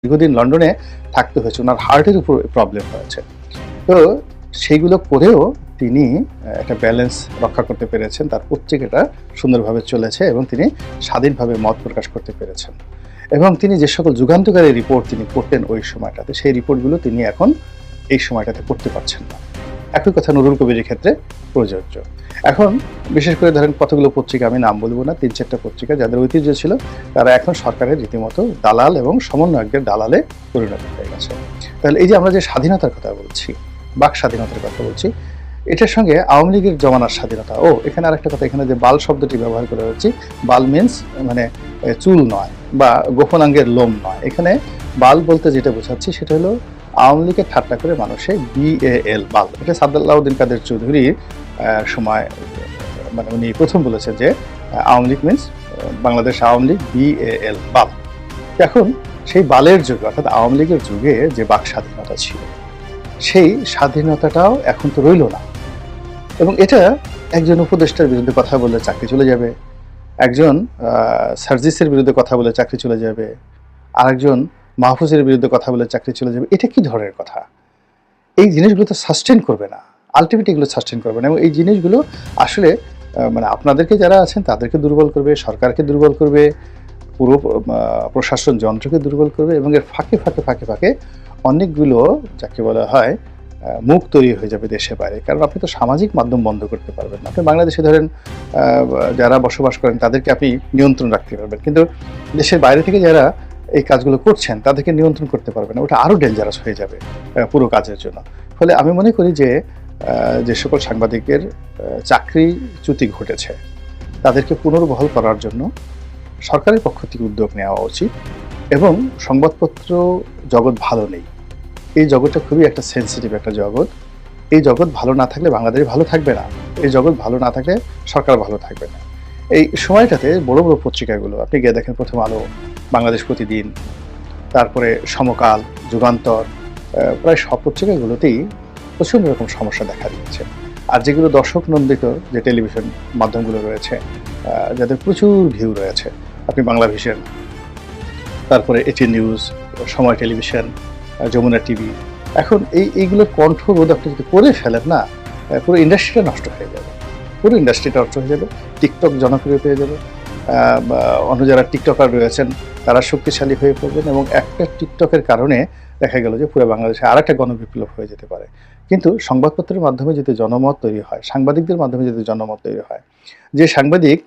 দীর্ঘদিন লন্ডনে থাকতে হয়েছে, ওনার হার্টের উপর প্রবলেম হয়েছে। তো সেইগুলো করেও তিনি একটা ব্যালেন্স রক্ষা করতে পেরেছেন। তার পত্রিকাটা সুন্দরভাবে চলেছে এবং তিনি স্বাধীনভাবে মত প্রকাশ করতে পেরেছেন। এবং তিনি যে সকল যুগান্তকারী রিপোর্ট তিনি করতেন ওই সময়টাতে, সেই রিপোর্টগুলো তিনি এখন এই সময়টাতে করতে পারছেন না। একই কথা নুরুল কবিরের ক্ষেত্রে প্রযোজ্য। এখন বিশেষ করে ধরেন কতগুলো পত্রিকা, আমি নাম বলব না, ৩-৪টা পত্রিকা যাদের ঐতিহ্য ছিল, তারা এখন সরকারের রীতিমতো দালাল এবং সমন্বয়কদের দালালে পরিণত হয়ে গেছে। তাহলে এই যে আমরা যে স্বাধীনতার কথা বলছি, বাক স্বাধীনতার কথা বলছি, এটার সঙ্গে আওয়ামী লীগের জমানার স্বাধীনতা, এখানে আরেকটা কথা, এখানে যে বাল শব্দটি ব্যবহার করে হচ্ছে, বাল মিন্স মানে চুল নয় বা গোপনাঙ্গের লোম নয়। এখানে বাল বলতে যেটা বোঝাচ্ছি সেটা হলো আওয়ামী লীগের ঠাট্টা করে মানুষে BAL বাল, এটা সাদ্দাল্লাউদ্দিন কাদের চৌধুরীর সময়, মানে উনি প্রথম বলেছেন যে আওয়ামী লীগ মিন্স বাংলাদেশ আওয়ামী লীগ BAL বাল। এখন সেই বালের যুগে, অর্থাৎ আওয়ামী লীগের যুগে যে বাক স্বাধীনতা ছিল, সেই স্বাধীনতাটাও এখন তো রইল না। এবং এটা একজন উপদেষ্টার বিরুদ্ধে কথা বললে চাকরি চলে যাবে, একজন সার্জিসের বিরুদ্ধে কথা বলে চাকরি চলে যাবে, আরেকজন মাহফুজের বিরুদ্ধে কথা বলে চাকরি চলে যাবে। এটা কি ধরনের কথা? এই জিনিসগুলো তো সাস্টেন করবে না, আলটিমেটলি এগুলো সাস্টেন করবে না। এবং এই জিনিসগুলো আসলে মানে আপনাদেরকে যারা আছেন তাদেরকে দুর্বল করবে, সরকারকে দুর্বল করবে, পুরো প্রশাসন যন্ত্রকে দুর্বল করবে, এবং এর ফাঁকে ফাঁকে ফাঁকে ফাঁকে অনেকগুলো যাকে বলা হয় মুখ তৈরি হয়ে যাবে দেশে বাইরে। কারণ আপনি তো সামাজিক মাধ্যম বন্ধ করতে পারবেন না। আপনি বাংলাদেশে ধরেন যারা বসবাস করেন তাদেরকে আপনি নিয়ন্ত্রণ রাখতে পারবেন, কিন্তু দেশের বাইরে থেকে যারা এই কাজগুলো করছেন তাদেরকে নিয়ন্ত্রণ করতে পারবেন না। ওটা আরও ডেঞ্জারাস হয়ে যাবে পুরো কাজের জন্য। ফলে আমি মনে করি যে যে সকল সাংবাদিকের চাকরিচ্যুতি ঘটেছে তাদেরকে পুনর্বহাল করার জন্য সরকারের পক্ষ থেকে উদ্যোগ নেওয়া উচিত। এবং সংবাদপত্র জগৎ ভালো নেই, এই জগৎটা খুবই একটা সেন্সিটিভ একটা জগৎ। এই জগৎ ভালো না থাকলে বাংলাদেশ ভালো থাকবে না, এই জগৎ ভালো না থাকলে সরকার ভালো থাকবে না। এই সময়টাতে বড় বড় পত্রিকাগুলো আপনি গিয়ে দেখেন, প্রথম আলো, বাংলাদেশ প্রতিদিন, তারপরে সমকাল, যুগান্তর, প্রায় সব পত্রিকাগুলোতেই প্রচণ্ড রকম সমস্যা দেখা দিয়েছে। আর যেগুলো দর্শক নন্দিত যে টেলিভিশন মাধ্যমগুলো রয়েছে, যাদের প্রচুর ভিউ রয়েছে, আপনি বাংলা ভিশন, তারপরে এটিএন নিউজ, সময় টেলিভিশন, যমুনা টিভি, এখন এইগুলোর কণ্ঠরোধ আপনি যদি করে ফেলেন না, পুরো ইন্ডাস্ট্রিটা নষ্ট হয়ে যাবে, পুরো ইন্ডাস্ট্রিটা নষ্ট হয়ে যাবে। টিকটক জনপ্রিয় পেয়ে যাবে, অন্য যারা টিকটকার রয়েছেন তারা শক্তিশালী হয়ে পড়বেন, এবং একটা টিকটকের কারণে দেখা গেল যে পুরো বাংলাদেশে আরেকটা গণবিপ্লব হয়ে যেতে পারে। কিন্তু সংবাদপত্রের মাধ্যমে যদি জনমত তৈরি হয়, সাংবাদিকদের মাধ্যমে যদি জনমত তৈরি হয়, যে সাংবাদিক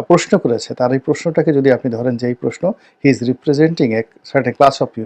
প্রশ্ন করেছে তার এই প্রশ্নটাকে যদি আপনি ধরেন যে এই প্রশ্ন, he is representing a certain class of